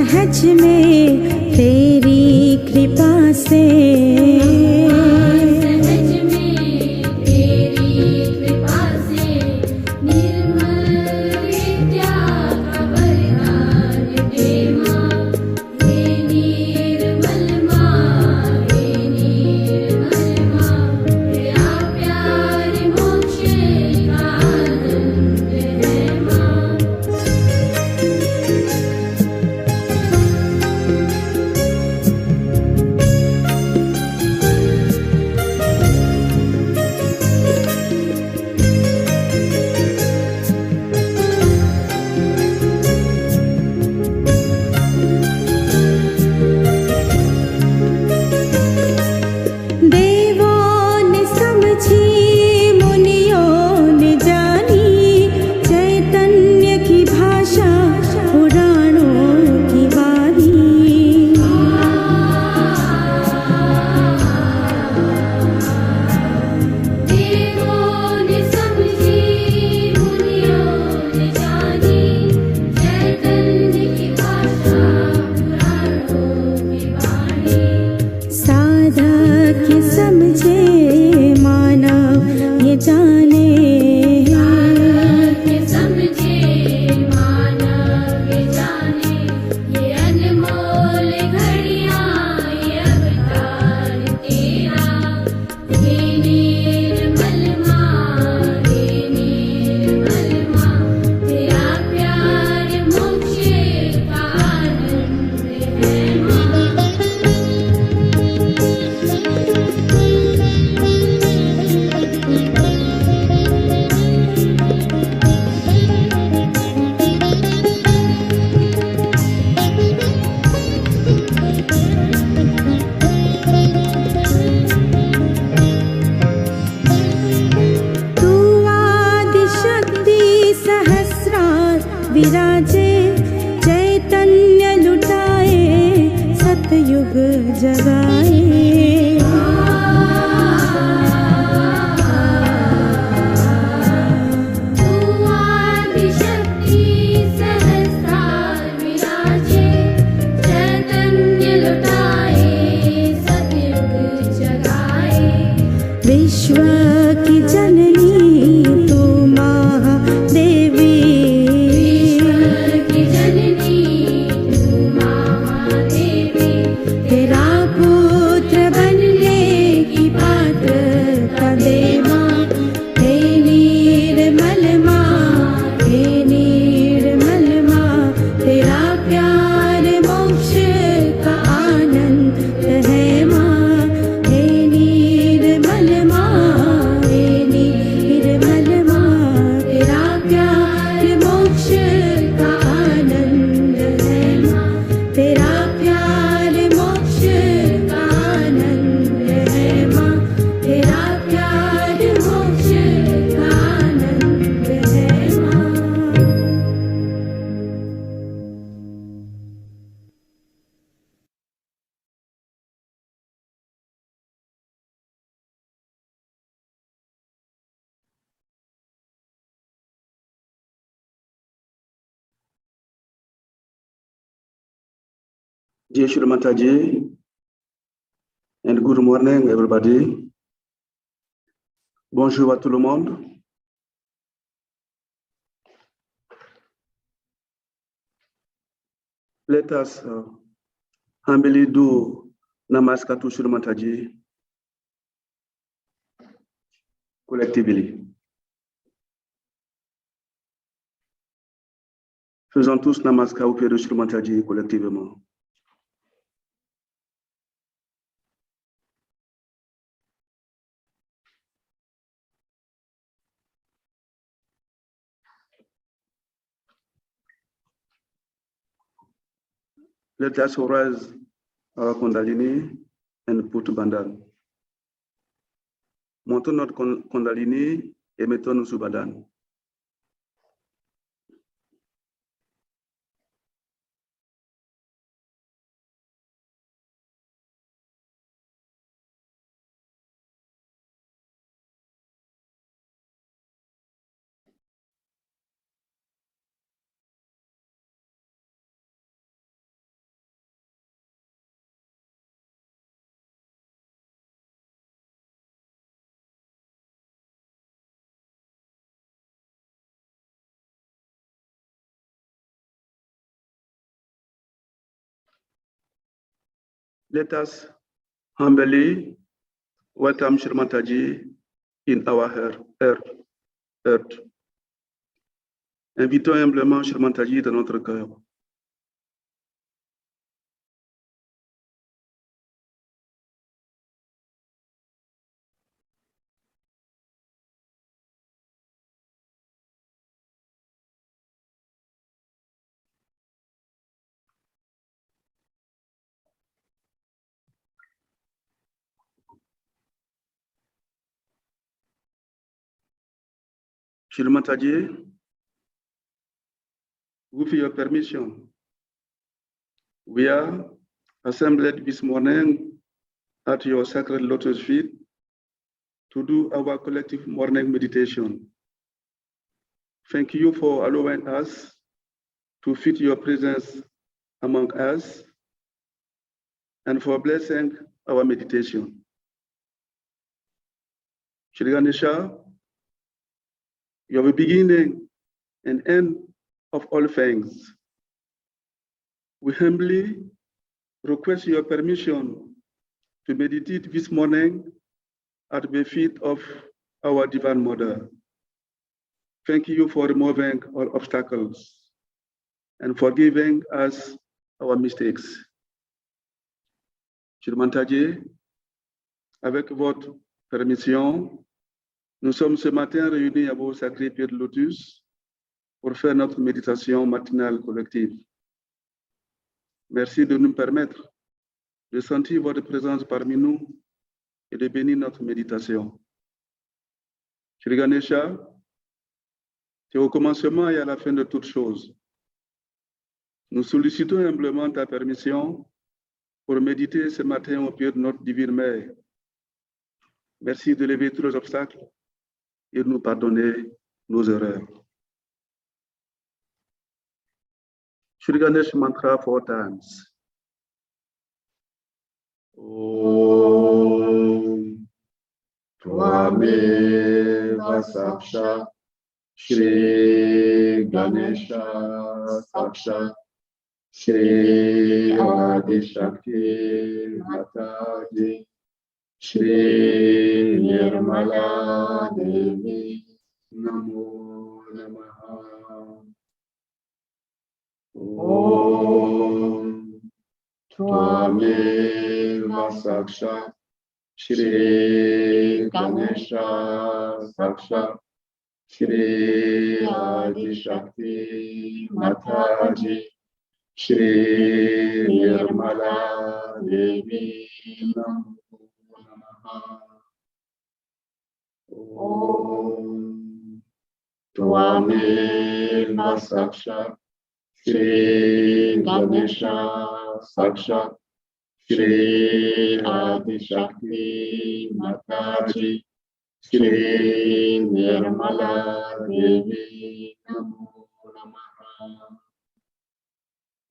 सहज में तेरी कृपा से, सहज में तेरी कृपा से निर्मल विद्या का वरदान दे माँ। हे निर्मल माँ, हे निर्मल माँ, तेरा प्यार मोक्ष का आनंद है माँ। देवों ने समझी, मुनियों ने जानी, चैतन्य की भाषा पुराणों की वाणी। देवों ने समझी, मुनियों ने जानी, चैतन्य की भाषा पुराणों की वाणी। साधक ये समझे, मानव ये जाने, साधक ये समझे, मानव ये जाने, ये अनमोल घड़ियां, ये अवतार तेरा। हे निर्मल माँ, हे निर्मल माँ, तेरा प्यार मोक्ष का आनंद है माँ। तू आदिशक्ति सहस्रार विराजे, चैतन्य लुटाए, सतयुग जगाए। तू आदिशक्ति सहस्रार विराजे, चैतन्य लुटाए, सतयुग जगाए। विश्व की जननी तू महादेवी, विश्व की जननी तू महादेवी, तेरा पुत्र बनने की पात्रता दे माँ। हे निर्मल माँ, हे निर्मल माँ, तेरा प्यार मोक्ष का आनंद है माँ। हे निर्मल माँ, हे निर्मल माँ, तेरा प्यार मोक्ष का आनंद है माँ। तेरा प्यार मोक्ष का आनंद है माँ। तेरा प्यार मोक्ष का आनंद है माँ। Dear Shri Mataji, and good morning, everybody. Bonjour à tout le monde. Let us humbly do Namaskar to Shri Mataji collectively. Faisons tous Namaskar au pied de Shri Mataji collectivement. Let us raise our Kundalini and put Bandhan. Montons notre Kundalini et mettons-nous sous Bandhan. Let us humbly welcome Shri Mataji in our earth. Invitons humblement Shri Mataji dans notre cœur. Shri Mataji, with your permission, we are assembled this morning at your sacred lotus feet to do our collective morning meditation. Thank you for allowing us to feel your presence among us and for blessing our meditation. Shri Ganesha, you are the beginning and end of all things. We humbly request your permission to meditate this morning at the feet of our Divine Mother. Thank you for removing all obstacles and forgiving us our mistakes. Shri Mataji, avec votre permission, nous sommes ce matin réunis à vos sacrés pieds de lotus pour faire notre méditation matinale collective. Merci de nous permettre de sentir votre présence parmi nous et de bénir notre méditation. Shri Ganesha, c'est au commencement et à la fin de toutes choses. Nous sollicitons humblement ta permission pour méditer ce matin au pied de notre divine mère. Merci de lever tous les obstacles et de nous pardonner nos erreurs. Shri Ganesh mantra 4 times. Om Tvameva Sakshat Shri Ganesha Sakshat Shri Adi Shakti Mataji Shri Nirmala Devi Namo Namaha. Om Tvameva Sakshat Shri Ganesha Sakshat Shri Adi Shakti Mataji Shri Nirmala Devi Namo Namaha. Om Tvameva Sakshat Shri Ganesha Sakshat Shri Adi Shakti Mataji Shri Nirmala Devi Namo Namaha.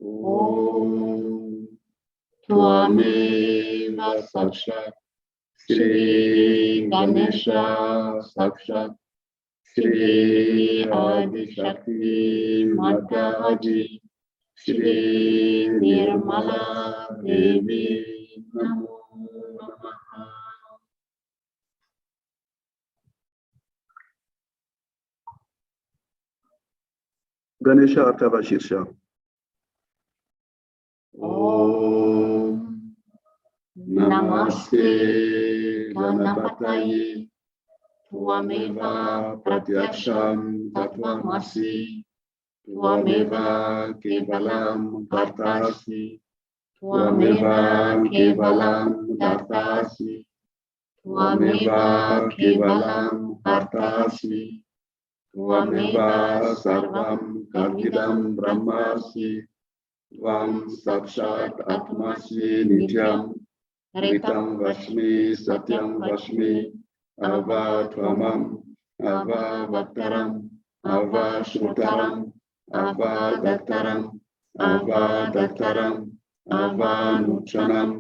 Om Tvameva Sakshat Shri Ganesha Sakshat Shri Adi Shakti Mataji Shri Nirmala Devi Namo Namaha. Ganesha Artava Shirsha. Om Namaste Ganapataye Tvameva Pratyaksham Tattvamasi Tvameva Kevalam Bhartasi Tvameva Kevalam Bhartasi Tvameva Kevalam Bhartasi Tvameva Sarvam Kalvidam Brahmasi Tvam Sakshat Atmasi Nityam Ritam Vashmi Satyam Vashmi Ava Tvamam Ava Vaktaram Ava Shrotaram Ava Daktaram Ava Daktaram Ava Nuchanam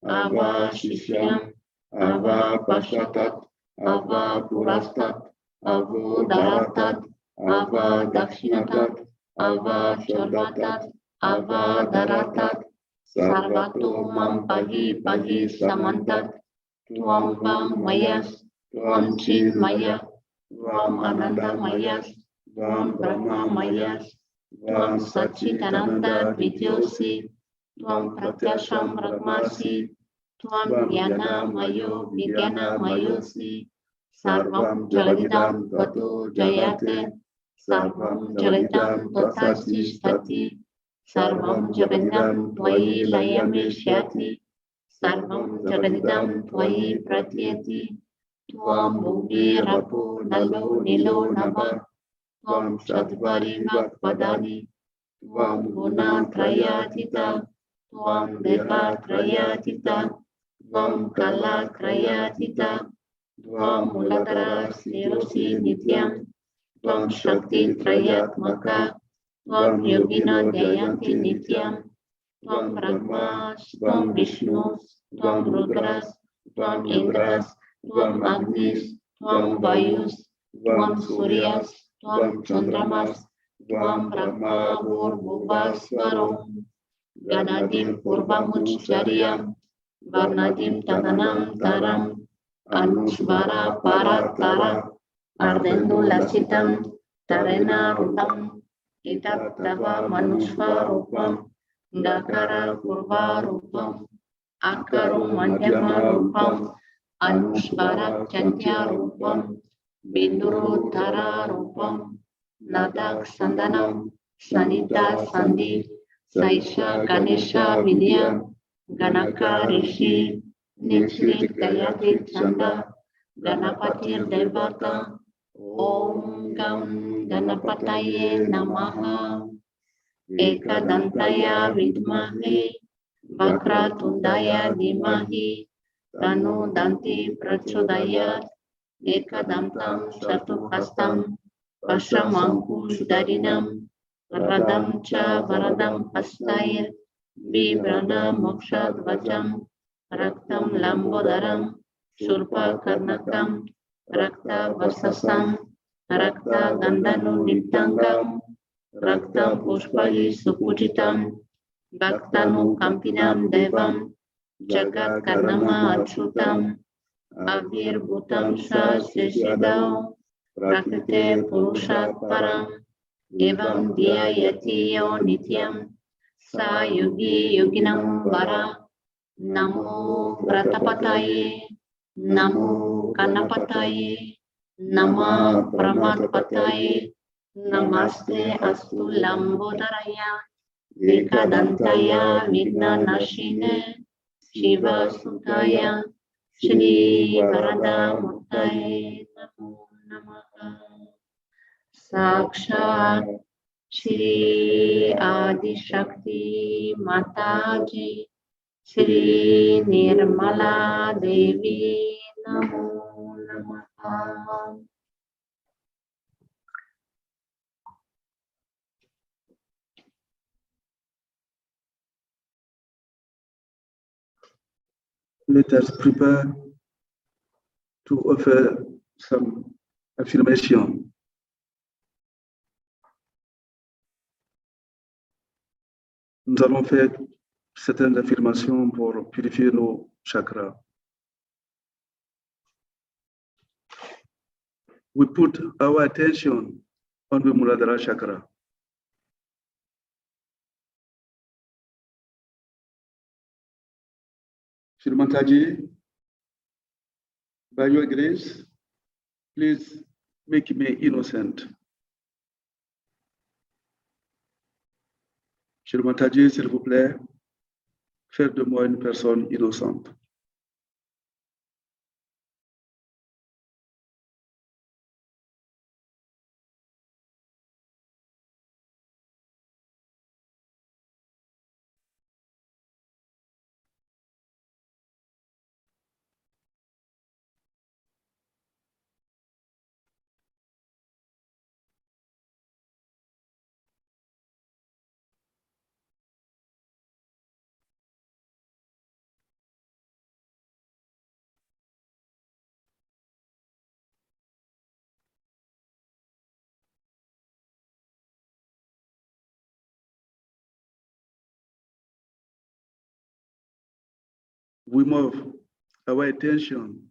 Ava Shishyam Ava Pashatat Ava Purastat Avo Daratat Ava Dakshinatat Ava Sharvatat Ava Daratat Salvato mam pahi samantat, tuam bang mayas, tuam chin maya, tuam ananda mayas, tuam brahma mayas, tuam sachitananda vidyosi, tuam pratyasham brahmasi, tuam jnana mayo vijnana mayosi, sarvam jagadidam tvatu jayate, sarvam jagadidam tvasati stati, sarvam jagadidam tvayi layamishyati, sarvam jagadidam tvayi pratyati, tuam bhuvi rapo nalo nilo nava, tuam chatvari vakpadani, tuam guna trayatita, tuam deha trayatita, tuam kala trayatita, tuam muladhara sirosi nityam, tuam shakti trayatmaka, tuam yogino dhyayanti nityam, tuam brahmas, tuam vishnus, tuam rudras, tuam indras, tuam agnis, tuam vayus, tuam suryas, tuam chandramas, tuam brahma bhuvasvarom, ganadim purvamucharyam, varnadim tadanam taram, anusvara paratara, ardendo lasitam, tarena rutam, itat tava manusvarupam, dakara purvarupam, akarum madhyama rupam, anusvara chantya rupam, binduruttara rupam, nadak sandanam, sanita sandhi, saisha ganesha vidya, ganaka rishi, nitrit gayatri chanda, ganapatir devata, om gam ganapataye namaha, ekadantaya vidmahe, vakratundaya dhimahi, tanu danti prachodayat, ekadantam chatuhastam, pashamangkushdarinam, radam cha varadam hastaya, bibrana mokshadvacham, raktam lambodaram, shurpa karnakam, rakta vasasam, rakta gandhanu nitangam, raktam pushpahi supujitam, bhaktanu kampinam devam, jagat karnama achutam, avir bhutam sa seshidao, prakrite purushat param, evam dhyayati yo nityam, sa yogi yoginam vara, namo pratapataye, namo kanapataye, nama pramatpataye, namaste astu lambodaraya, ekadantaya vignanashine, shiva sutaya, Shri Varada Murtaye Namo Namaha. Sakshat Shri Adi Shakti Mataji, Shri Nirmala Devi Namo Namaha. Let us prepare to offer some affirmation. Nous allons faire certaines affirmations pour purifier nos chakras. We put our attention on the Muladhara chakra. Shri Mataji, by your grace, please make me innocent. Shri Mataji, s'il vous plaît, faites de moi une personne innocente. we move our attention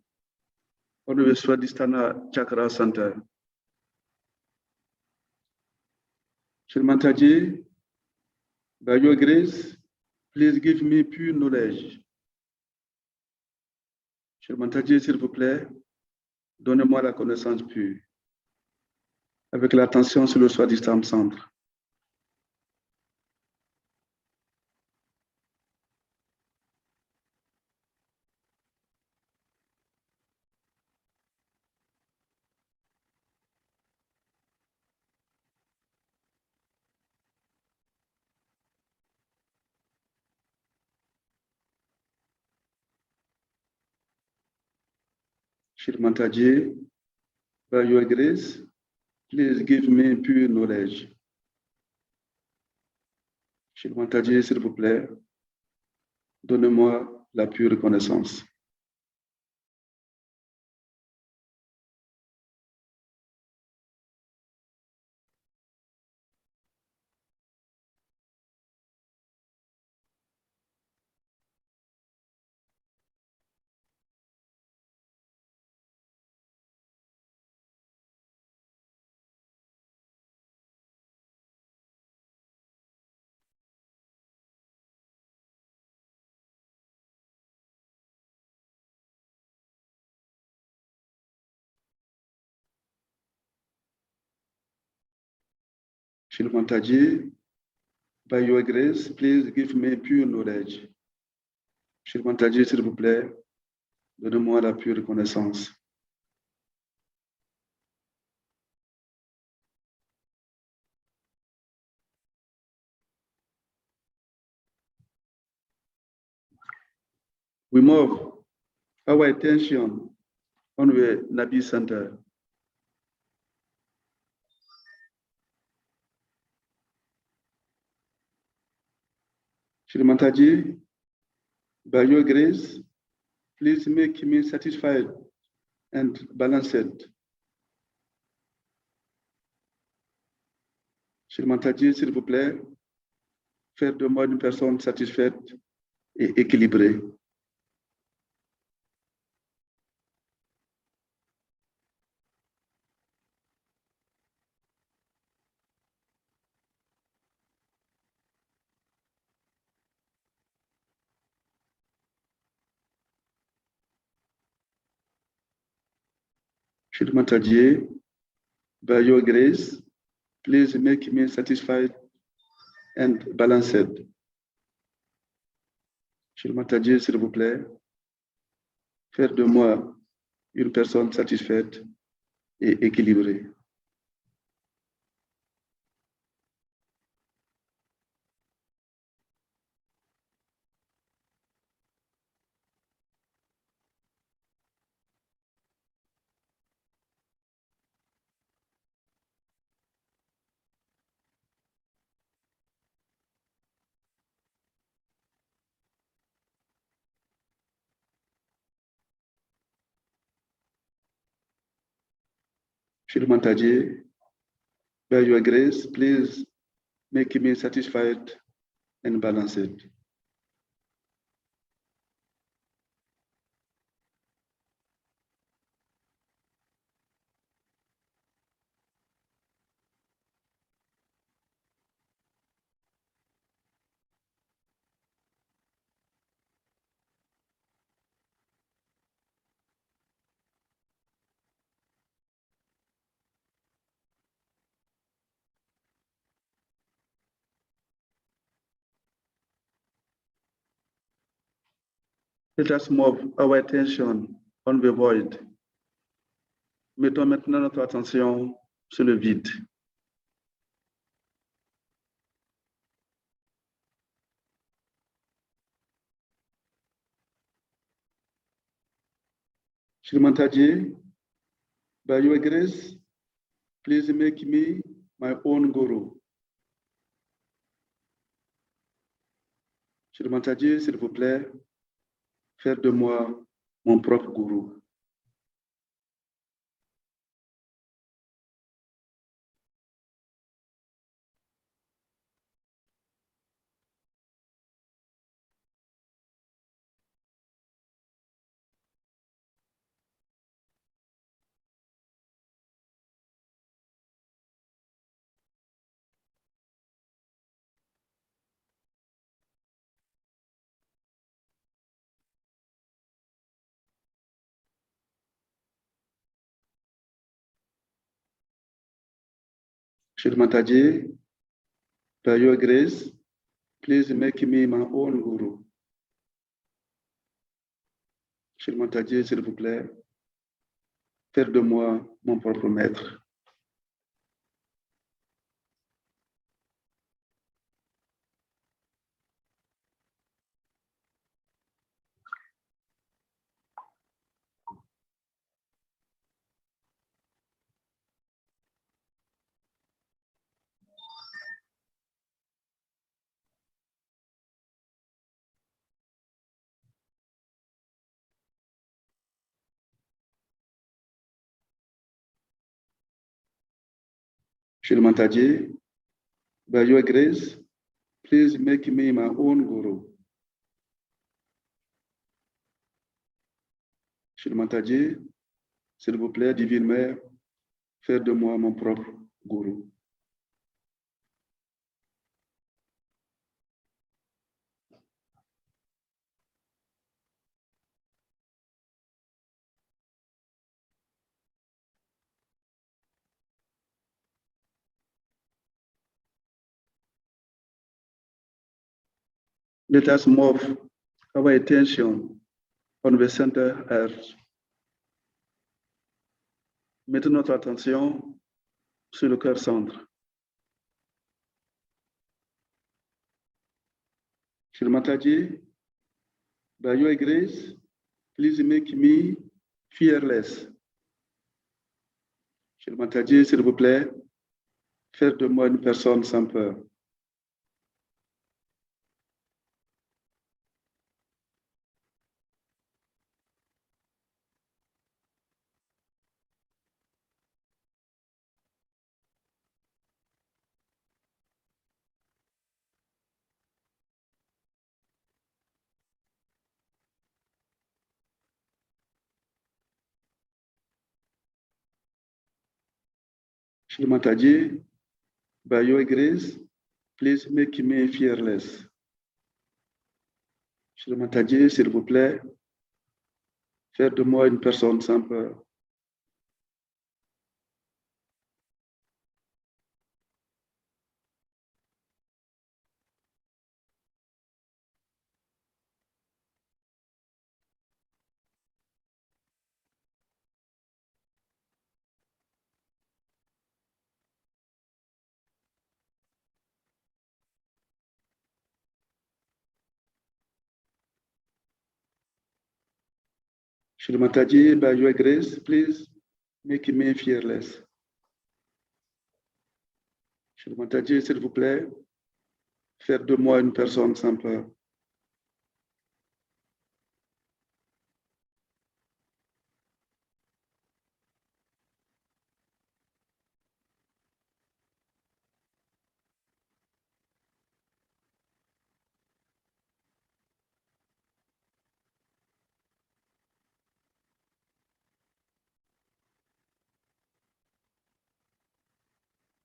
on the Swadhisthana Chakra Center. Shri Mataji, by your grace, please give me pure knowledge. Shri Mataji, s'il vous plaît, donnez-moi la connaissance pure. Avec l'attention sur le Swadhisthana Centre. Shri Mataji, by your grace, please give me pure knowledge. Shri Mataji, s'il vous plaît, donnez-moi la pure connaissance. Shri Mataji, by your grace, please give me pure knowledge. Shri Mataji, s'il vous plaît, donnez-moi la pure connaissance. We move our attention on the Nabi Center. Shri Mataji, by your grace, please make me satisfied and balanced. Shri Mataji, s'il vous plaît, faire de moi une personne satisfaite et équilibrée. Shri Mataji, by your grace, please make me satisfied and balanced. Shri Mataji, s'il vous plaît, faire de moi une personne satisfaite et équilibrée. Shri Mataji, by your grace, please make me satisfied and balanced. Let us move our attention on the void. Mettons maintenant notre attention sur le vide. Shri Mataji, by your grace, please make me my own guru. Shri Mataji, s'il vous plaît, faire de moi mon propre gourou. Shri Mataji, by your grace, please make me my own guru. Shri Mataji, s'il vous plaît, faire de moi mon propre maître. Shri Mataji, by your grace, please make me my own guru. Shri Mataji, s'il vous plaît, divine mère, faire de moi mon propre guru. Let us move our attention on the center earth. Mettons notre attention sur le cœur centre. Shri Mataji, by your grace, please make me fearless. Shri Mataji, s'il vous plaît, faire de moi une personne sans peur. Shri Mataji, by your grace, please make me fearless. Shri Mataji, s'il vous plaît, faire de moi une personne sans peur. Shri Mataji, by your grace, please make me fearless. Shri Mataji, s'il vous plaît, faire de moi une personne sans peur.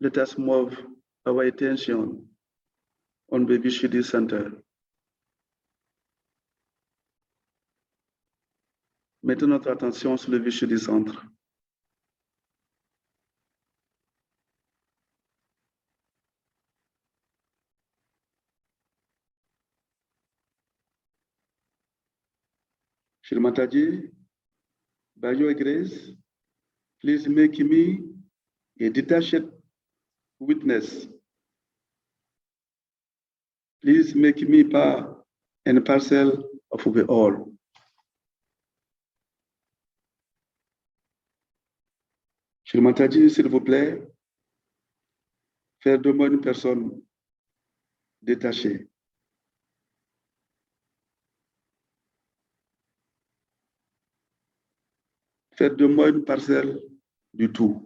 Let us move our attention on the Vishuddhi center. Mettons notre attention sur le Vishuddhi centre. Shri Mataji, by your grace, please make me a detached witness. Please make me part and parcel of the all. Shri Mataji, s'il vous plaît, faire de moi une personne détachée. Faire de moi une parcelle du tout.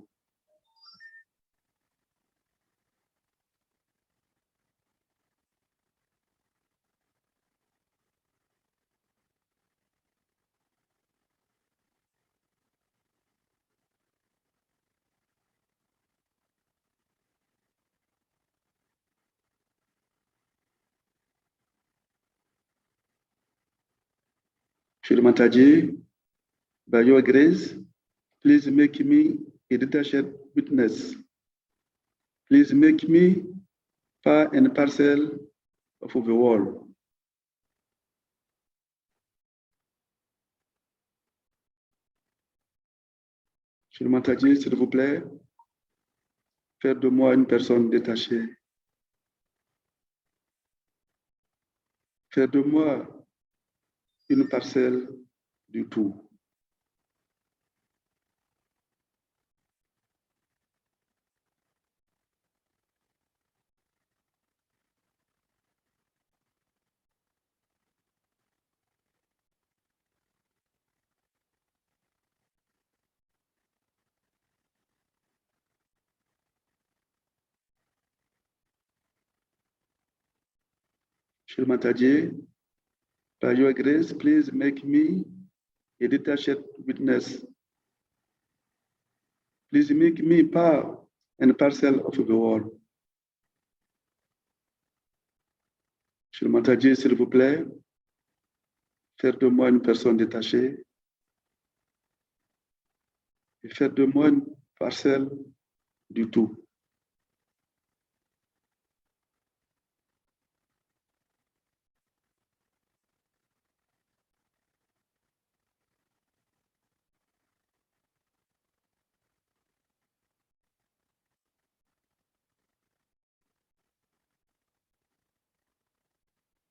Shri Mataji, by your grace, please make me a detached witness. Please make me part and parcel of the world. Shri Mataji, s'il vous plaît, faites de moi une personne détachée. Faites de moi une parcelle du tout. Shri Mataji, by your grace, please make me a detached witness. Please make me part and parcel of the world. Shri Mataji, s'il vous plaît, faites de moi une personne détachée et faites de moi une parcelle du tout.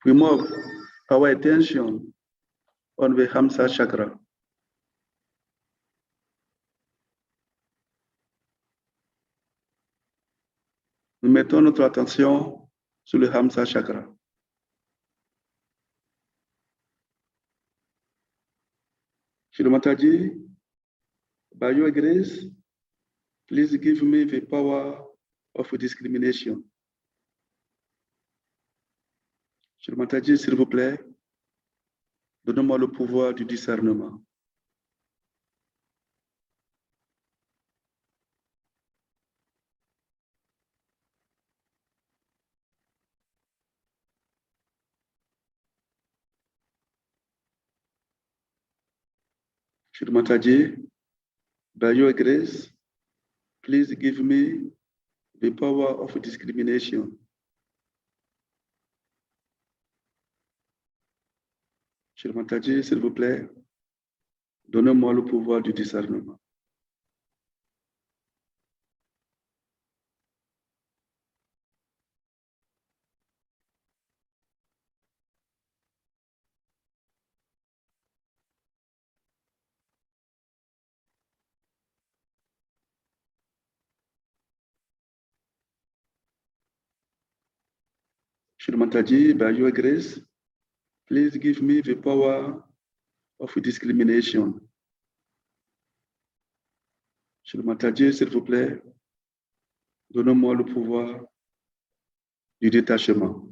We move our attention on the Hamsa chakra. Nous mettons notre attention sur le Hamsa chakra. Shri Mataji, by your grace, please give me the power of discrimination. Shri Mataji, s'il vous plaît, donnez-moi le pouvoir du discernement. Shri Mataji, by your grace, please give me the power of discrimination. Shri Mataji, s'il vous plaît, donnez-moi le pouvoir du discernement. Shri Mataji, by your grace, please give me the power of discrimination. Shri Mataji, s'il vous plaît, donnez-moi le pouvoir du détachement.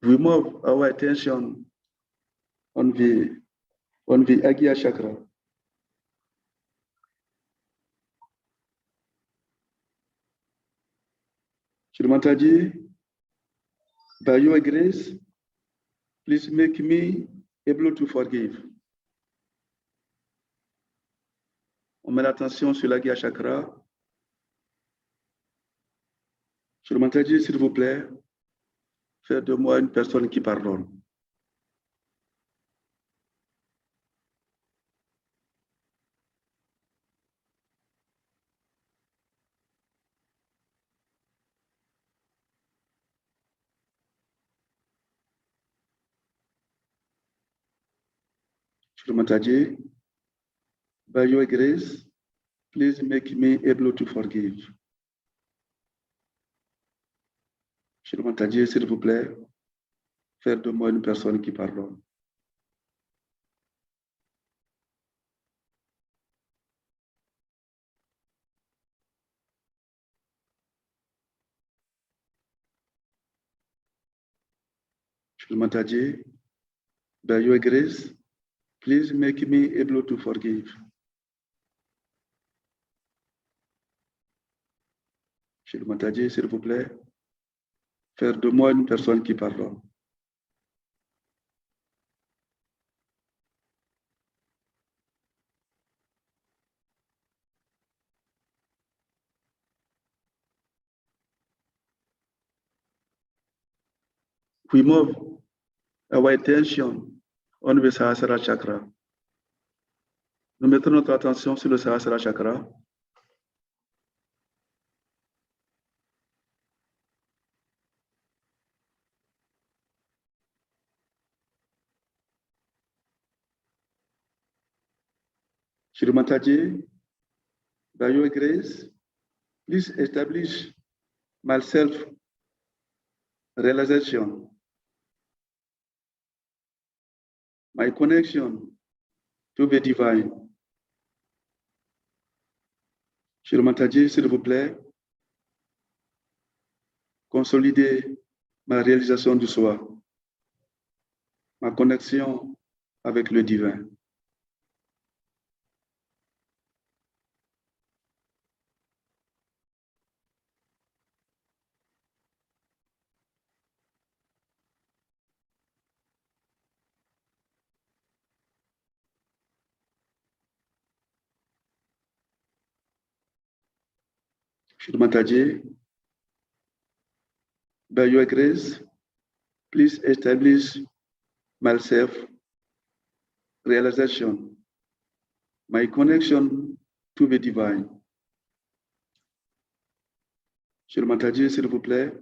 We move our attention on the Agya chakra. Shri Mataji, by your grace, please make me able to forgive. On met l'attention sur l'Agya chakra. Shri Mataji, s'il vous plaît, faites de moi une personne qui pardonne. Shri Mataji, by your grace, please make me able to forgive. Shri Mataji, s'il vous plaît, faites de moi une personne qui pardonne. Shri Mataji, by your grace, please make me able to forgive. Shri Mataji, s'il vous plaît, faire de moi une personne qui pardonne. We move our attention on the Sahasrara chakra. Nous mettons notre attention sur le Sahasrara chakra. Shri Mataji, by your grace, please establish my self-realization, my connection to the divine. Shri Mataji, s'il vous plaît, consolider ma réalisation du soi, ma connexion avec le divin. Shri Mataji, by your grace, please establish my self-realization, my connection to the divine. Shri Mataji, s'il vous plaît,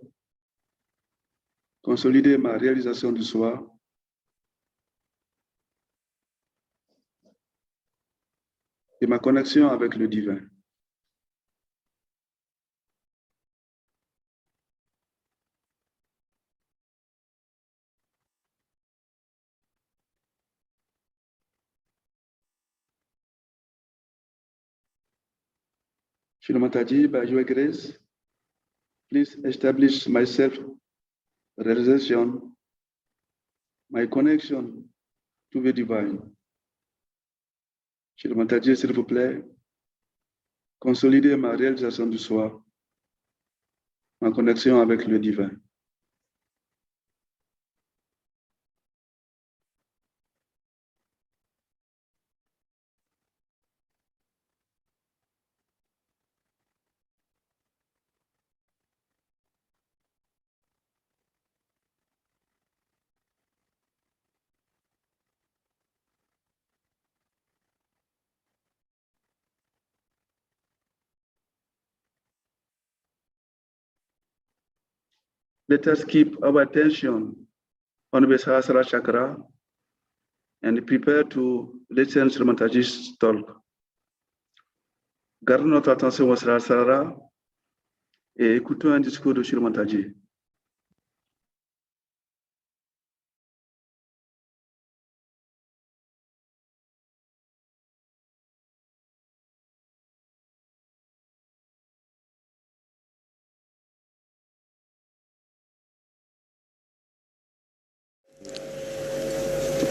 consolider ma réalisation du soi, et ma connexion avec le divin. Shri Mataji, by your grace, please establish my self-realization, my connection to the divine. Shri Mataji, s'il vous plaît, consolider ma réalisation du soi, ma connexion avec le divin. Let us keep our attention on the Sahasrara chakra and prepare to listen to Mataji's talk. Gardons notre attention au Sahasrara et écoutons un discours de Shri Mataji.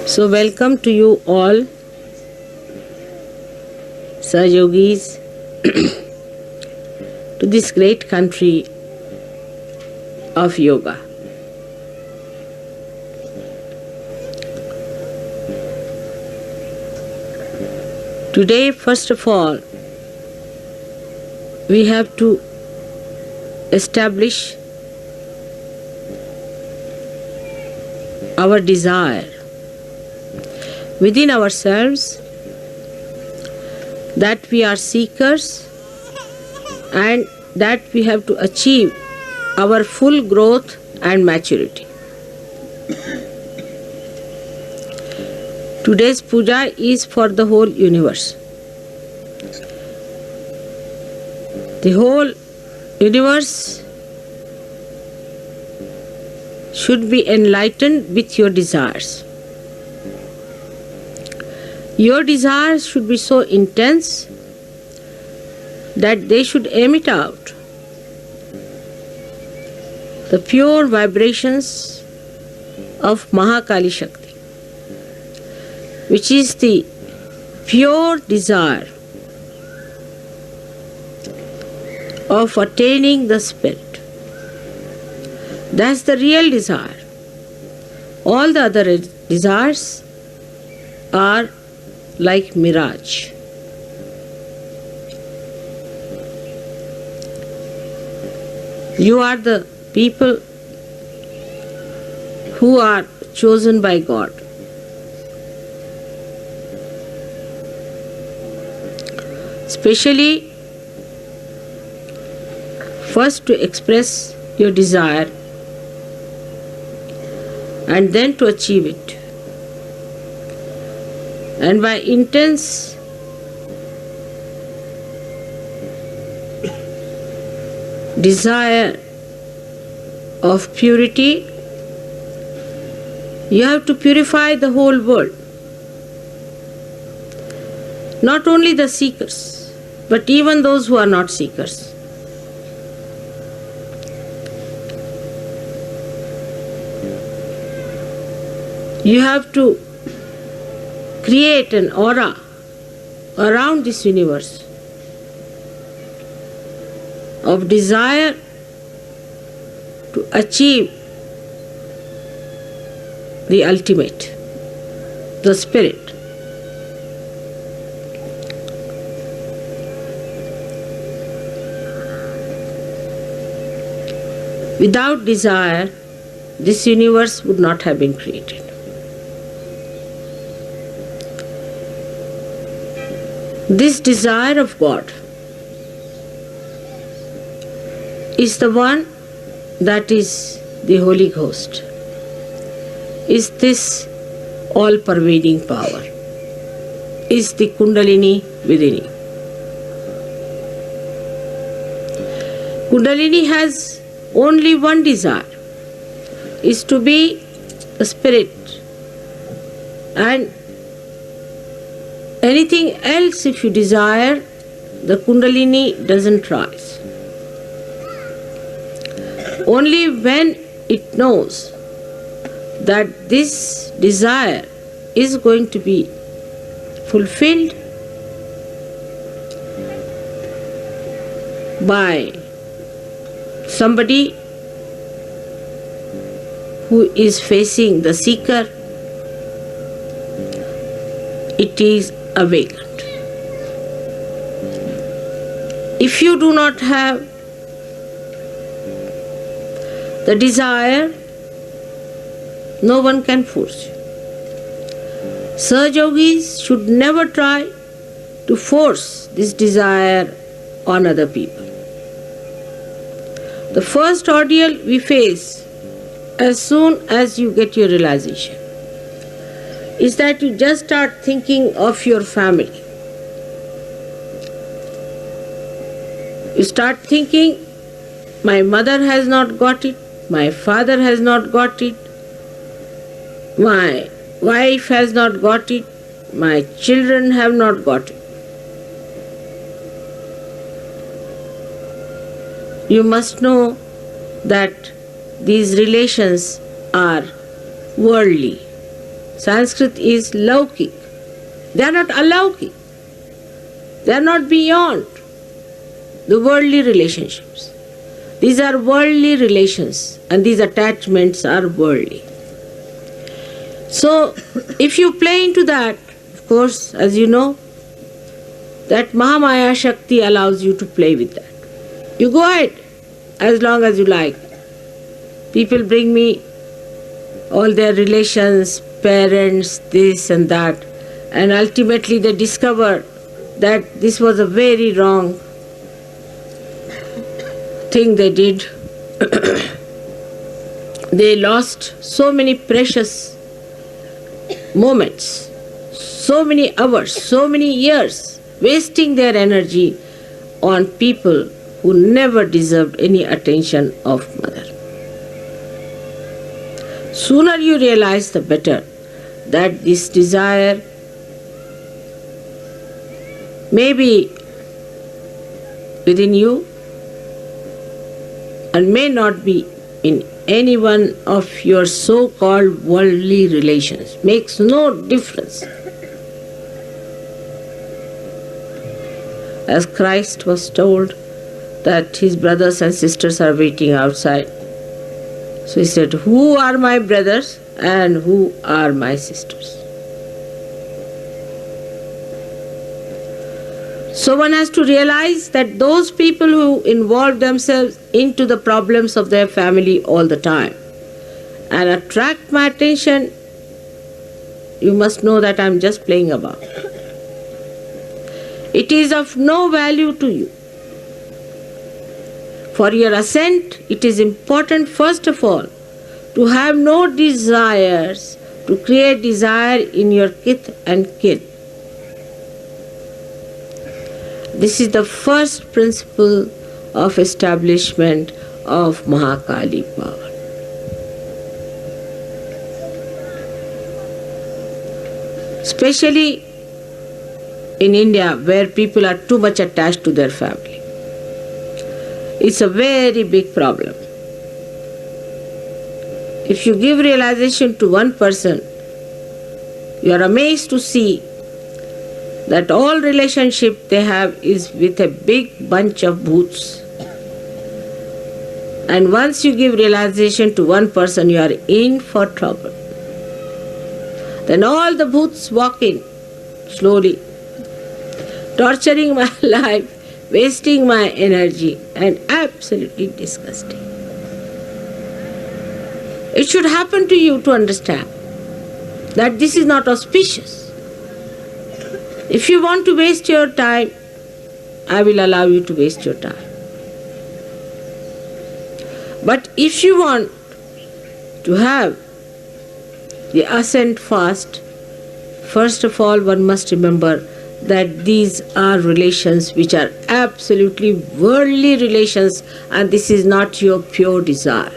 So welcome to you all, Sahayogis, to this great country of yoga. Today, first of all, we have to establish our desire within ourselves that we are seekers and that we have to achieve our full growth and maturity. Today's puja is for the whole universe. The whole universe should be enlightened with your desires. Your desires should be so intense that they should emit out the pure vibrations of Mahakali Shakti, which is the pure desire of attaining the spirit. That's the real desire. All the other desires are like mirage. You are the people who are chosen by God. Especially, first to express your desire and then to achieve it. And by intense desire of purity, you have to purify the whole world. Not only the seekers, but even those who are not seekers. You have to create an aura around this universe of desire to achieve the ultimate, the spirit. Without desire, this universe would not have been created. This desire of God is the one that is the Holy Ghost, is this all-pervading power, is the Kundalini within you. Kundalini has only one desire, is to be a spirit, and anything else if you desire, the Kundalini doesn't rise. Only when it knows that this desire is going to be fulfilled by somebody who is facing the seeker, it is awakened. If you do not have the desire, no one can force you. Saj Yogis should never try to force this desire on other people. The first ordeal we face as soon as you get your realization is that you just start thinking of your family. You start thinking, my mother has not got it, my father has not got it, my wife has not got it, my children have not got it. You must know that these relations are worldly. Sanskrit is laukik. They are not alaukik. They are not beyond the worldly relationships. These are worldly relations and these attachments are worldly. So, if you play into that, of course, as you know, that Mahamaya Shakti allows you to play with that. You go ahead as long as you like. People bring me all their relations, parents, this and that, and ultimately they discover that this was a very wrong thing they did. They lost so many precious moments, so many hours, so many years, wasting their energy on people who never deserved any attention of mother. Sooner you realize, the better, that this desire may be within you and may not be in any one of your so-called worldly relations. Makes no difference. As Christ was told that his brothers and sisters are waiting outside. So he said, who are my brothers and who are my sisters? So one has to realize that those people who involve themselves into the problems of their family all the time and attract my attention, you must know that I am just playing about. It is of no value to you. For your ascent, it is important, first of all, to have no desires, to create desire in your kith and kin. This is the first principle of establishment of Mahakali power. Especially in India, where people are too much attached to their family. It's a very big problem. If you give realization to one person, you are amazed to see that all relationship they have is with a big bunch of bhoots. And once you give realization to one person, you are in for trouble. Then all the bhoots walk in slowly, torturing my life, wasting my energy, and absolutely disgusting. It should happen to you to understand that this is not auspicious. If you want to waste your time, I will allow you to waste your time. But if you want to have the ascent fast, first of all, one must remember that these are relations which are absolutely worldly relations, and this is not your pure desire.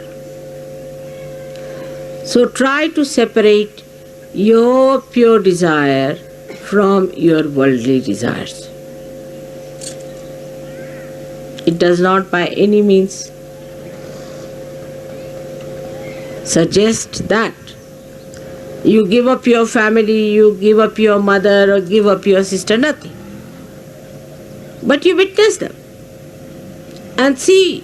So try to separate your pure desire from your worldly desires. It does not by any means suggest that you give up your family, you give up your mother or give up your sister, nothing. But you witness them and see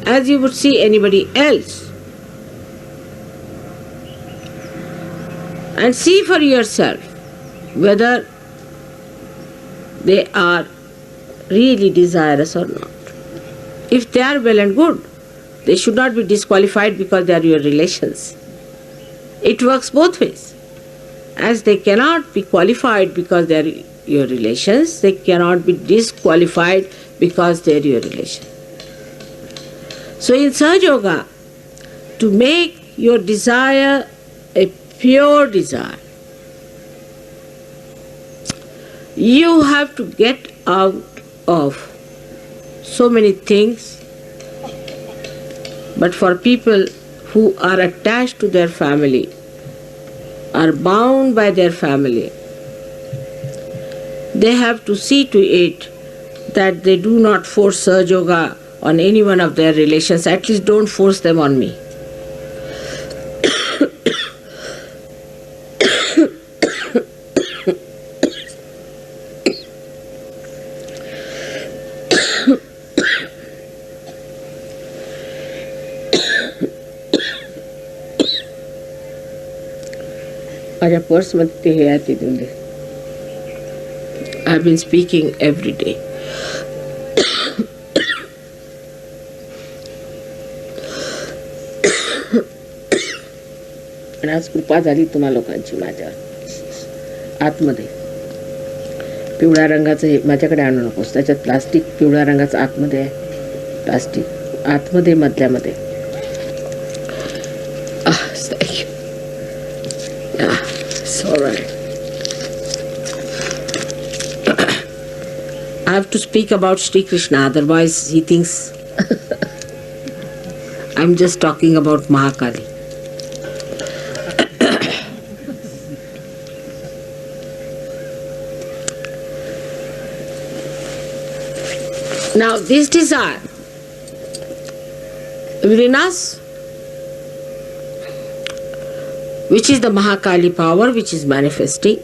as you would see anybody else. And see for yourself whether they are really desirous or not. If they are well and good, they should not be disqualified because they are your relations. It works both ways. As they cannot be qualified because they are your relations, they cannot be disqualified because they are your relations. So in Sahaja Yoga, to make your desire a pure desire, you have to get out of so many things. But for people who are attached to their family, are bound by their family, they have to see to it that they do not force Sahaja Yoga on any one of their relations. At least don't force them on me. माझ्या पर्समध्ये ते हे आहे ते देऊन दे. I've been speaking every day. आणि आज कृपा झाली तुम्हा लोकांची माझ्यावर. आतमध्ये पिवळ्या रंगाचं हे माझ्याकडे आणू नकोस. त्याच्यात प्लास्टिक पिवळ्या रंगाचं आतमध्ये आहे. प्लास्टिक आतमध्ये मधल्यामध्ये. Thank you. It's all right. I have to speak about Shri Krishna, otherwise he thinks I'm just talking about Mahakali. Now this desire within us which is the Mahakali power which is manifesting,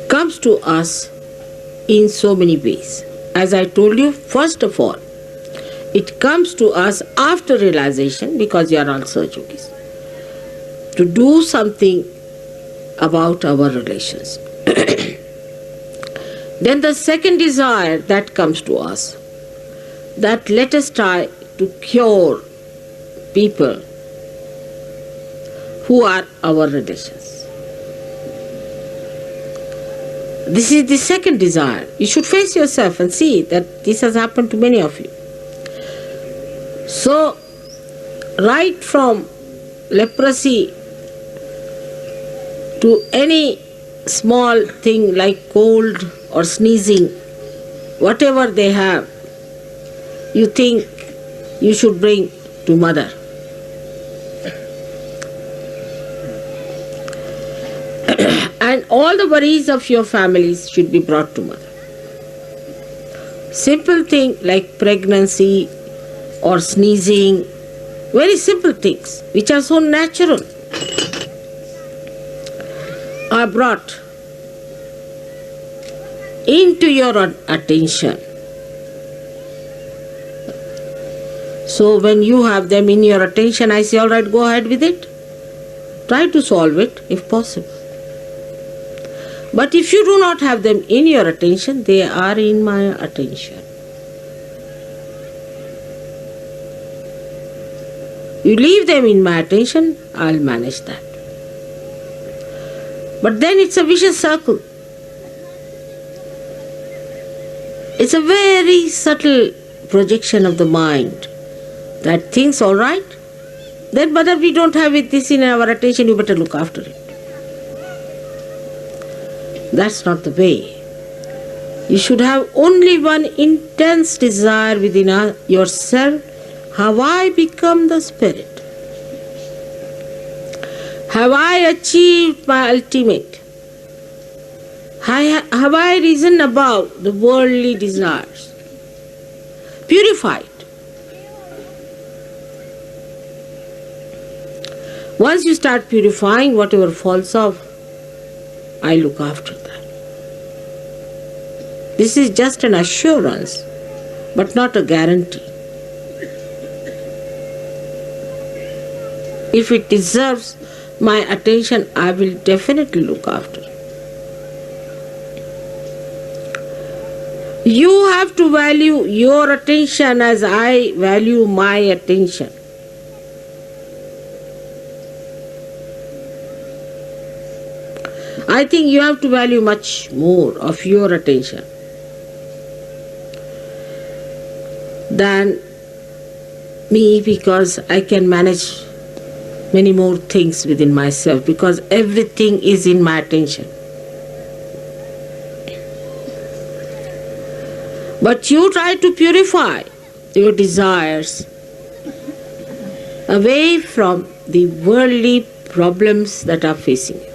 comes to us in so many ways. As I told you, first of all, it comes to us after realization, because you are also yogis, to do something about our relations. Then the second desire that comes to us, that let us try to cure people who are our relations. This is the second desire. You should face yourself and see that this has happened to many of you. So, right from leprosy to any small thing like cold or sneezing, whatever they have, you think you should bring to mother. And all the worries of your families should be brought to mother. Simple thing like pregnancy or sneezing, very simple things which are so natural, are brought into your attention. So when you have them in your attention, I say, all right, go ahead with it. Try to solve it if possible. But if you do not have them in your attention, they are in my attention. You leave them in my attention, I'll manage that. But then it's a vicious circle. It's a very subtle projection of the mind that thinks, all right, then mother, we don't have this in our attention, you better look after it. That's not the way. You should have only one intense desire within yourself. Have I become the spirit? Have I achieved my ultimate? Have I risen above the worldly desires? Purified. Once you start purifying, whatever falls off, I look after that. This is just an assurance, but not a guarantee. If it deserves my attention, I will definitely look after it. You have to value your attention as I value my attention. I think you have to value much more of your attention than me, because I can manage many more things within myself, because everything is in my attention. But you try to purify your desires away from the worldly problems that are facing you.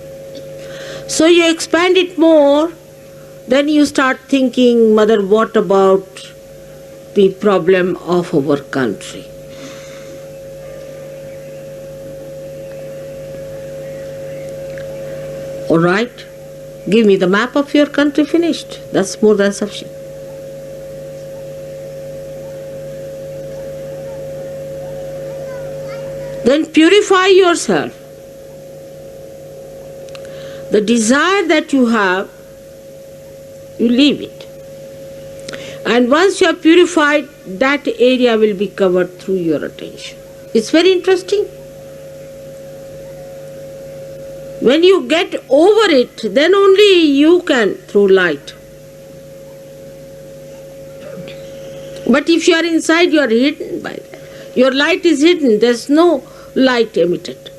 So you expand it more, then you start thinking, mother, what about the problem of our country? All right, give me the map of your country, finished. That's more than sufficient. Then purify yourself. The desire that you have, you leave it. And once you are purified, that area will be covered through your attention. It's very interesting. When you get over it, then only you can throw light. But if you are inside, you are hidden by that. Your light is hidden, there's no light emitted.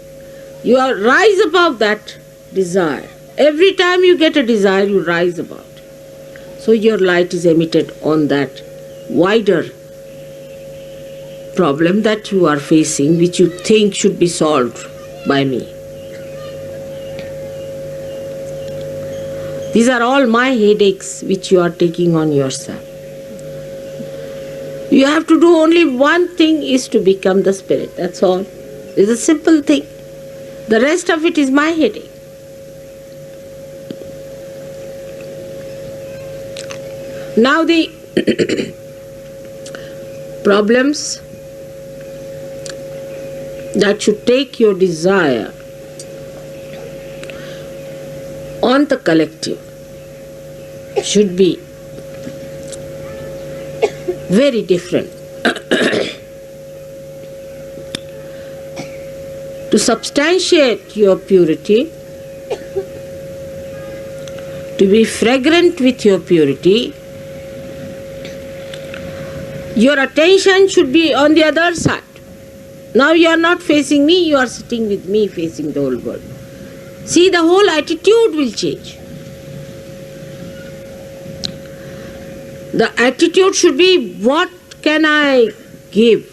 You are rise above that desire. Every time you get a desire, you rise above it. So your light is emitted on that wider problem that you are facing, which you think should be solved by me. These are all my headaches which you are taking on yourself. You have to do only one thing, is to become the spirit. That's all. It's a simple thing. The rest of it is my headache. Now the problems that should take your desire on the collective should be very different. To substantiate your purity, to be fragrant with your purity, your attention should be on the other side. Now you are not facing me, you are sitting with me facing the whole world. See, the whole attitude will change. The attitude should be, what can I give?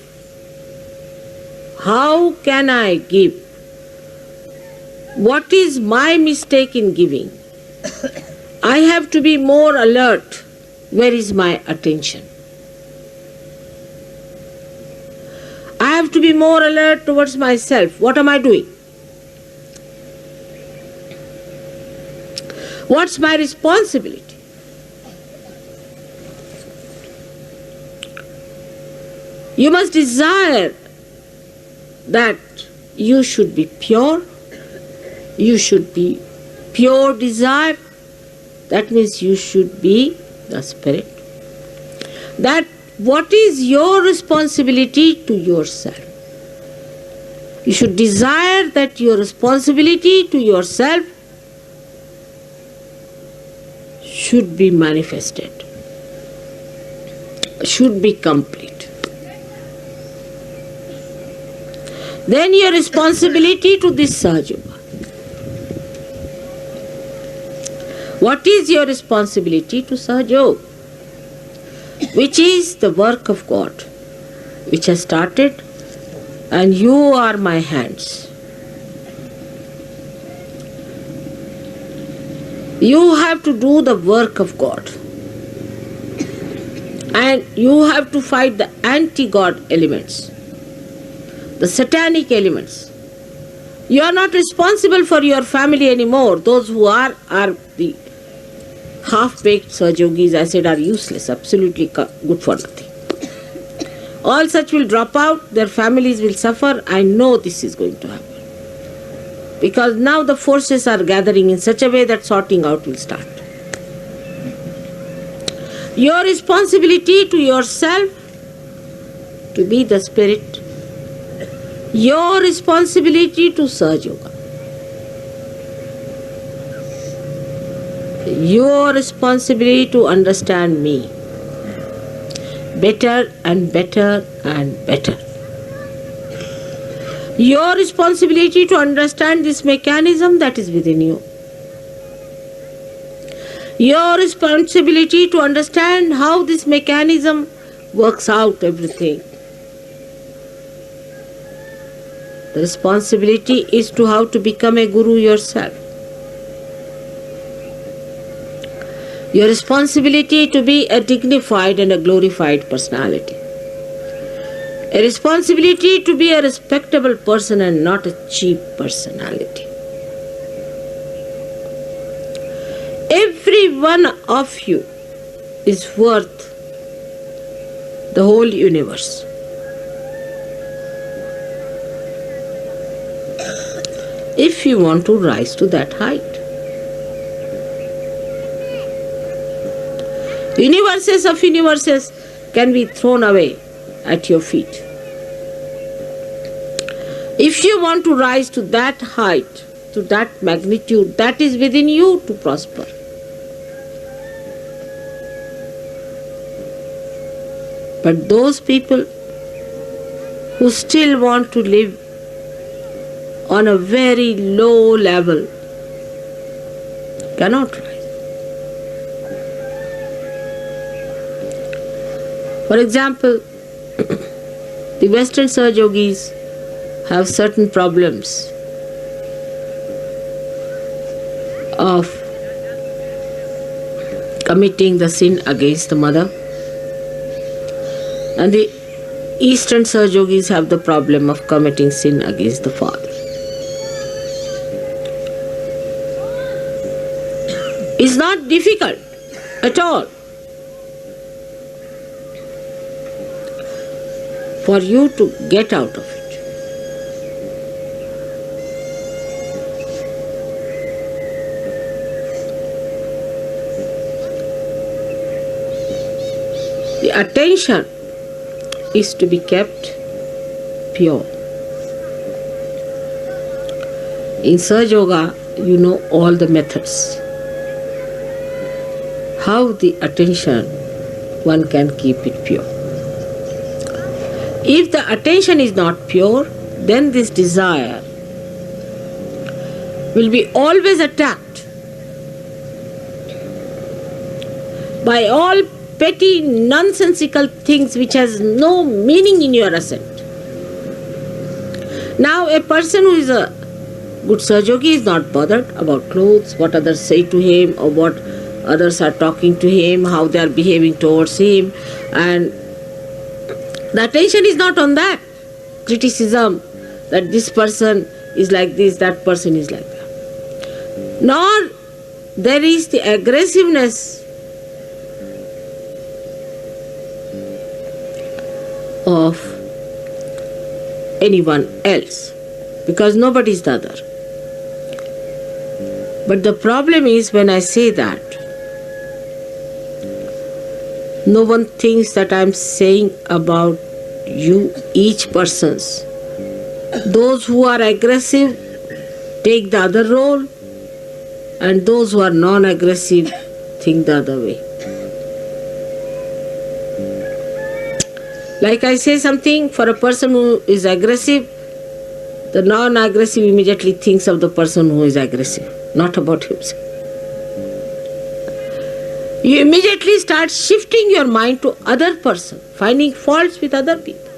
How can I give? What is my mistake in giving? I have to be more alert. Where is my attention? I have to be more alert towards myself. What am I doing? What's my responsibility? You must desire that you should be pure. You should be pure desire. That means you should be the spirit. That what is your responsibility to yourself? You should desire that your responsibility to yourself should be manifested, should be complete. Then your responsibility to this Sahaja. What is your responsibility to Sahaja? Which is the work of God, which has started, and you are my hands. You have to do the work of God. And you have to fight the anti-God elements, the satanic elements. You are not responsible for your family anymore. Those who are the half-baked Sahajogis, I said, are useless, absolutely good for nothing. All such will drop out, their families will suffer. I know this is going to happen. Because now the forces are gathering in such a way that sorting out will start. Your responsibility to yourself to be the spirit. Your responsibility to Sahaja. Your responsibility to understand me better and better and better. Your responsibility to understand this mechanism that is within you. Your responsibility to understand how this mechanism works out everything. The responsibility is to how to become a guru yourself. Your responsibility to be a dignified and a glorified personality. A responsibility to be a respectable person and not a cheap personality. Every one of you is worth the whole universe. If you want to rise to that height. Universes of universes can be thrown away at your feet. If you want to rise to that height, to that magnitude, that is within you to prosper. But those people who still want to live on a very low level cannot rise. For example, the Western Sahajogis have certain problems of committing the sin against the mother, and the Eastern Sahajogis have the problem of committing sin against the father. is not difficult at all for you to get out of it. The attention is to be kept pure. In Sahaja Yoga, you know all the methods. How the attention one can keep it pure. If the attention is not pure, then this desire will be always attacked by all petty nonsensical things which has no meaning in your assent. Now a person who is a good Sahajogi is not bothered about clothes, what others say to him or what others are talking to him, how they are behaving towards him, and the attention is not on that. Criticism that this person is like this, that person is like that. Nor there is the aggressiveness of anyone else, because nobody is the other. But the problem is when I say that, no one thinks that I am saying about you, each person's. Those who are aggressive take the other role, and those who are non-aggressive think the other way. Like I say something, for a person who is aggressive, the non-aggressive immediately thinks of the person who is aggressive, not about himself. You immediately start shifting your mind to other person, finding faults with other people.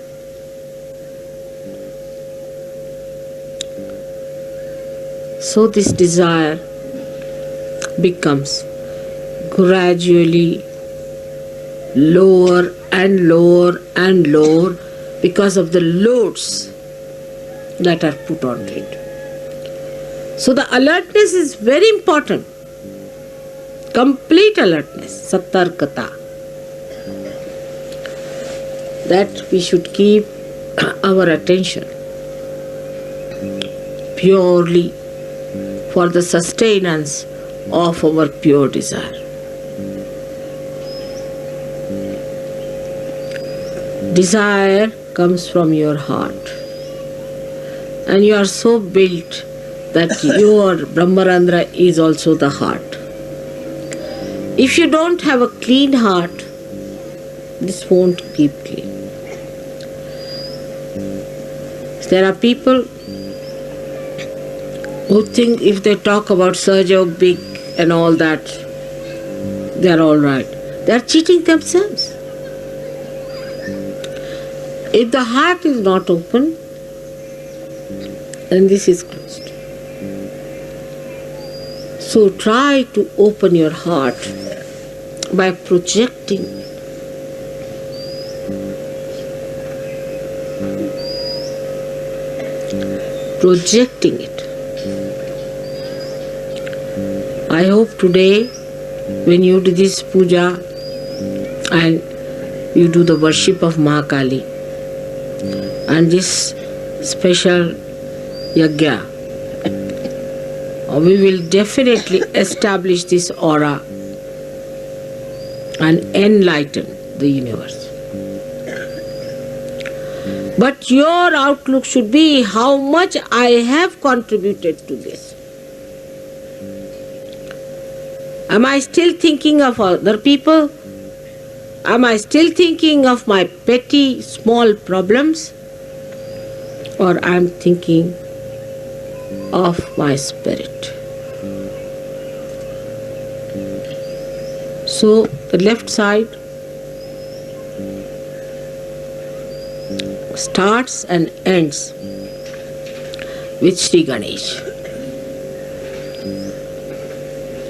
So this desire becomes gradually lower and lower and lower because of the loads that are put onto it. So the alertness is very important. Complete alertness, satarkata. That we should keep our attention purely for the sustenance of our pure desire. Desire comes from your heart, and you are so built that your Brahmarandra is also the heart. If you don't have a clean heart, this won't keep clean. There are people who think if they talk about Sahaja Yoga big and all that, they are all right. They are cheating themselves. If the heart is not open, then this is closed. So try to open your heart by projecting it. I hope today when you do this puja and you do the worship of Mahakali and this special yajna, we will definitely establish this aura and enlighten the universe. But your outlook should be how much I have contributed to this. Am I still thinking of other people? Am I still thinking of my petty small problems? Or I am thinking of my spirit? So the left side starts and ends with Shri Ganesh.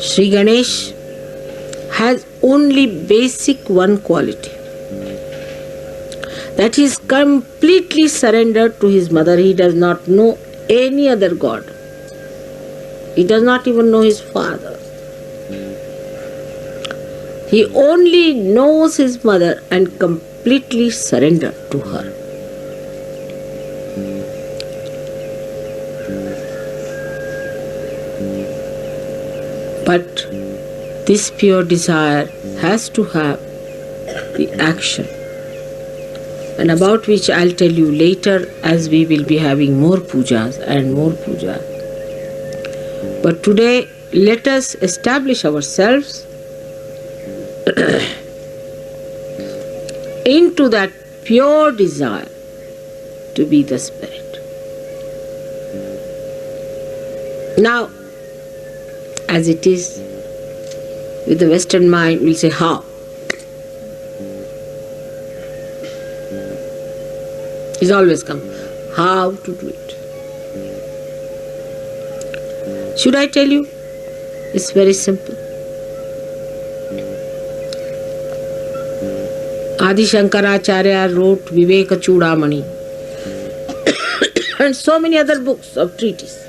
Shri Ganesh has only basic one quality, that he is completely surrendered to his mother. He does not know any other god. He does not even know his father. He only knows his mother and completely surrendered to her. But this pure desire has to have the action, and about which I'll tell you later as we will be having more pujas and more pujas. But today, let us establish ourselves into that pure desire to be the Spirit. Now, as it is, with the Western mind, we'll say how. It's always come. How to do it. Should I tell you? It's very simple. Adi Shankaracharya wrote Viveka Chudamani and so many other books of treatises.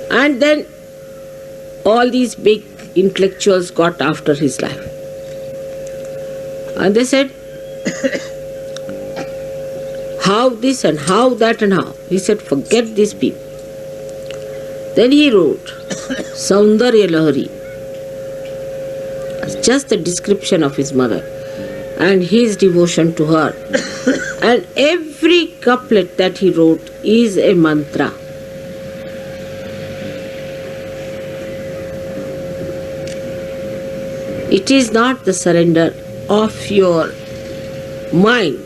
And then all these big intellectuals got after his life. And they said, how this and how that and how. He said, forget these people. Then he wrote Saundarya Lahari, just a description of his mother and his devotion to her. And every couplet that he wrote is a mantra. It is not the surrender of your mind,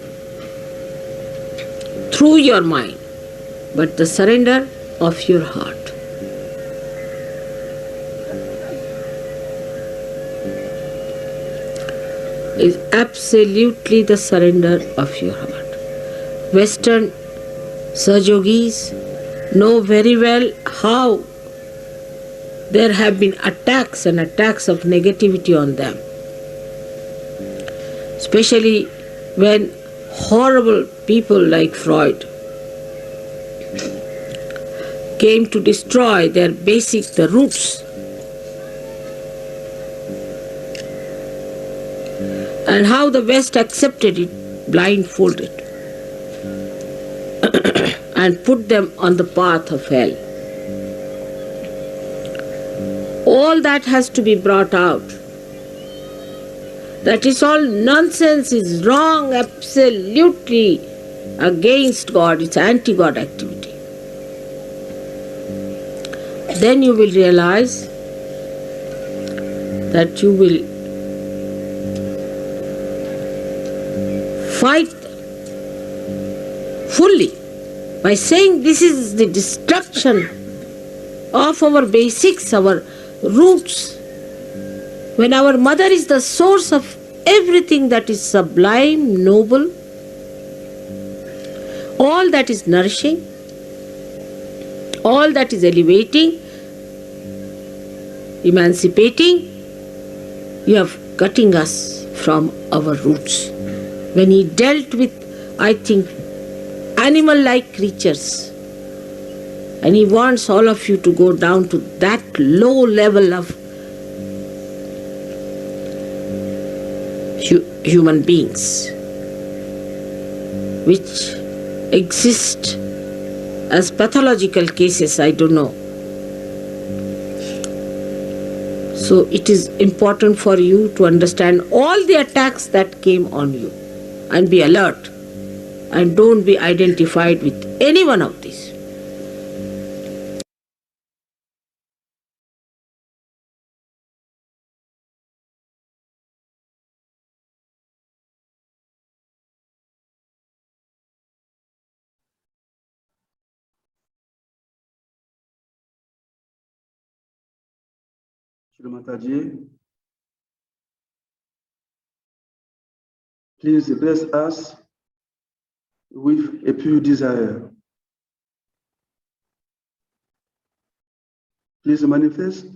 through your mind, but the surrender of your heart. Is absolutely the surrender of your heart. Western Sahajogis know very well how there have been attacks and attacks of negativity on them. Especially when horrible people like Freud came to destroy their basic, the roots. And how the West accepted it, blindfolded, and put them on the path of hell. All that has to be brought out. That is all nonsense, is wrong, absolutely against God, it's anti-God activity. Then you will realize that you will fight fully by saying this is the destruction of our basics, our roots. When our mother is the source of everything that is sublime, noble, all that is nourishing, all that is elevating, emancipating, you are cutting us from our roots. When he dealt with, I think, animal-like creatures, and he wants all of you to go down to that low level of human beings, which exist as pathological cases, I don't know. So it is important for you to understand all the attacks that came on you and be alert and don't be identified with any one of these. Shri Mataji, please bless us with a pure desire. Please manifest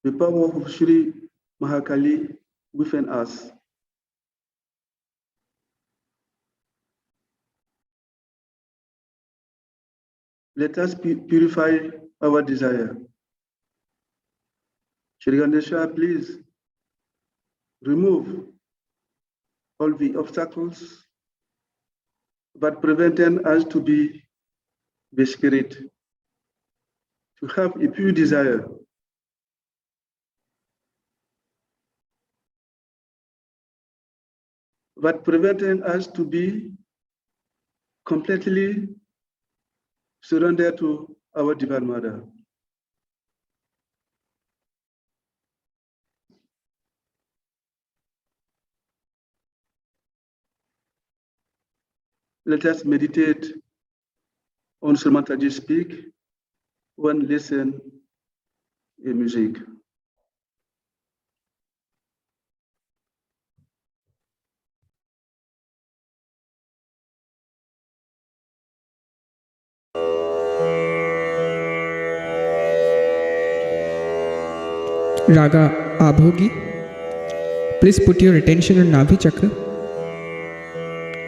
the power of Shri Mahakali within us. Let us purify our desire. Shri Ganesha, please remove all the obstacles that preventing us to be the spirit, to have a pure desire. That preventing us to be completely surrendered to our Divine Mother. Let us meditate on Sri Mataji speak when listen to music. Raga Abhogi. Please put your attention on Navi Chakra,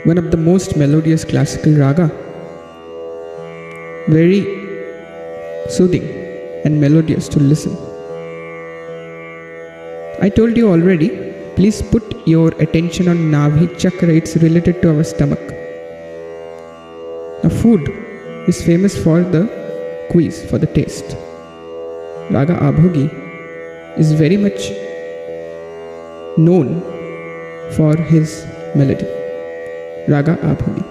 one of the most melodious classical raga. Very soothing and melodious to listen. I told you already, please put your attention on Navi Chakra, it's related to our stomach. Now, food is famous for the quiz, for the taste. Raga Abhogi is very much known for his melody. Raga Abhogi.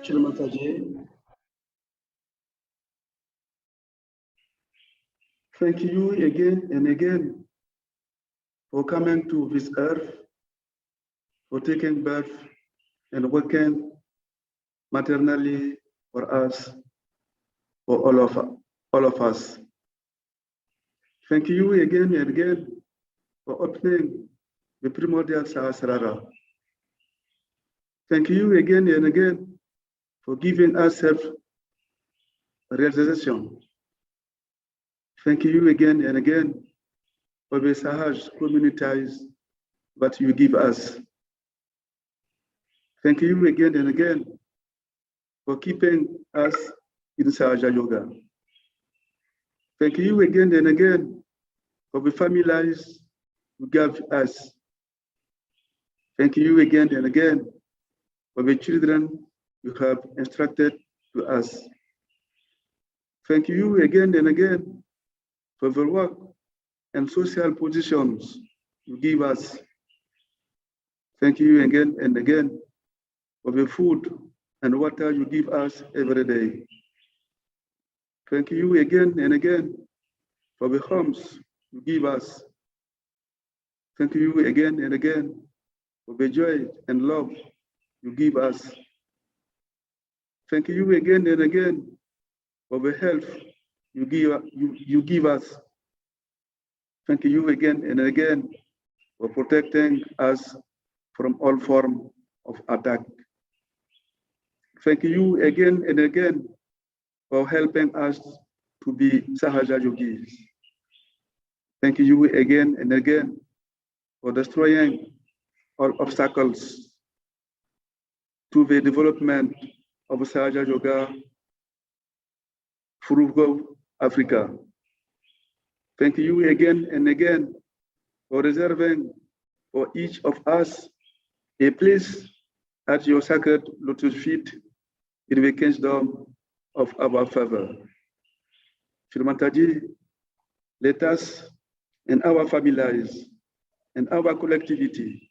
Shri Mataji, thank you again and again for coming to this earth, for taking birth and working maternally for us, for all of us. Thank you again and again for opening the primordial Sahasrara. Thank you again and again for giving us self-realization. Thank you again and again for the Sahaj communities that you give us. Thank you again and again for keeping us in Sahaja Yoga. Thank you again and again for the families you gave us. Thank you again and again for the children you have instructed to us. Thank you again and again for the work and social positions you give us. Thank you again and again for the food and water you give us every day. Thank you again and again for the homes you give us. Thank you again and again for the joy and love you give us. Thank you again and again for the health you give us. Thank you again and again for protecting us from all form of attack. Thank you again and again for helping us to be Sahaja Yogis. Thank you again and again for destroying all obstacles to the development of Sahaja Yoga through Africa. Thank you again and again for reserving for each of us a place at your sacred lotus feet in the kingdom of our Father. Shri Mataji, let us and our families and our collectivity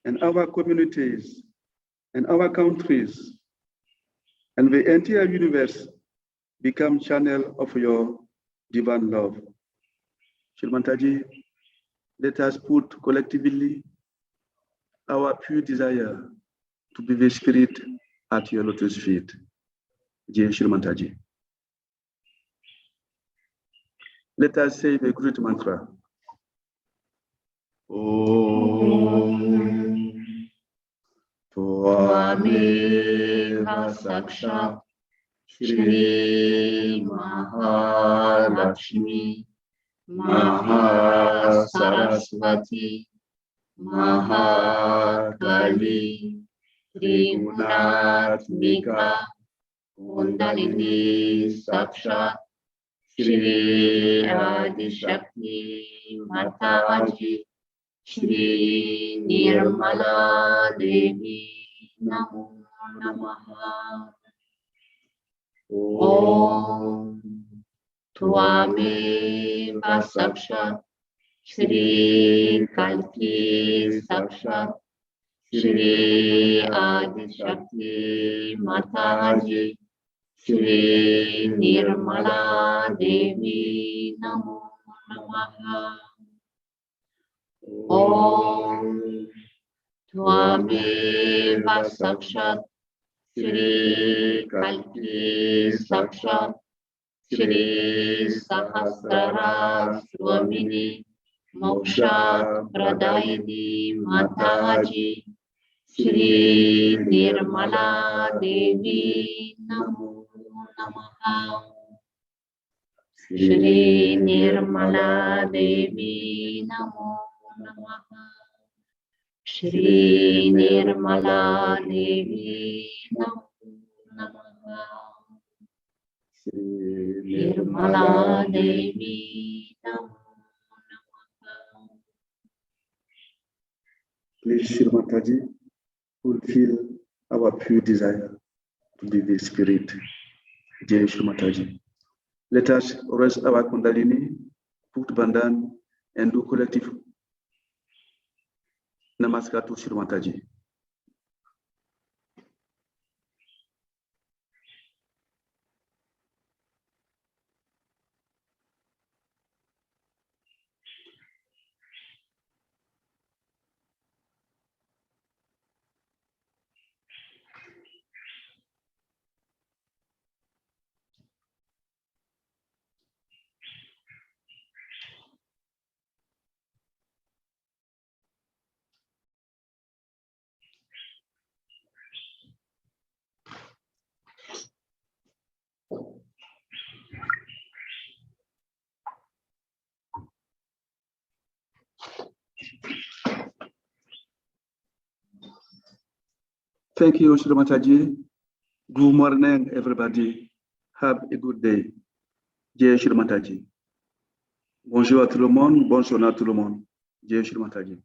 and our communities and our countries and the entire universe become channel of your divine love. Shri Mataji, let us put collectively our pure desire to be the spirit at your lotus feet. Jai Shri Mataji. Let us say the great mantra. Om Tvameva Sakshat Shri Mahalakshmi Mahasaraswati Mahakali Trigunatmika Kundalini Sakshat Shri Adi Shakti Mataji Shri Nirmala Devi Namo Namaha. Om Tvameva Sakshat Shri Kalki Sakshat Shri Adi Shakti Mataji, Shri Nirmala Devi Namo Namaha. Om Tvameva Sakshat Shri Kalki Sakshat Shri Sahasrara Swamini Moksha Pradayini Mataji, Shri Nirmala Devi Namo Namaha. Shri Nirmala Devi Namo Namaha. Shri Nirmala Devi Namo Namaha. Shri Nirmala Devi Namo Namaha. Please, Shri Mataji, fulfill our pure desire to be the spirit. Jai Shri Mataji. Let us raise our Kundalini, put Bandhan, and do collective Namaskar to Shri Mataji. Thank you, Shri Mataji. Good morning, everybody. Have a good day. Jai Shri Mataji. Bonjour à tout le monde, bonjour à tout le monde. Jai Shri Mataji.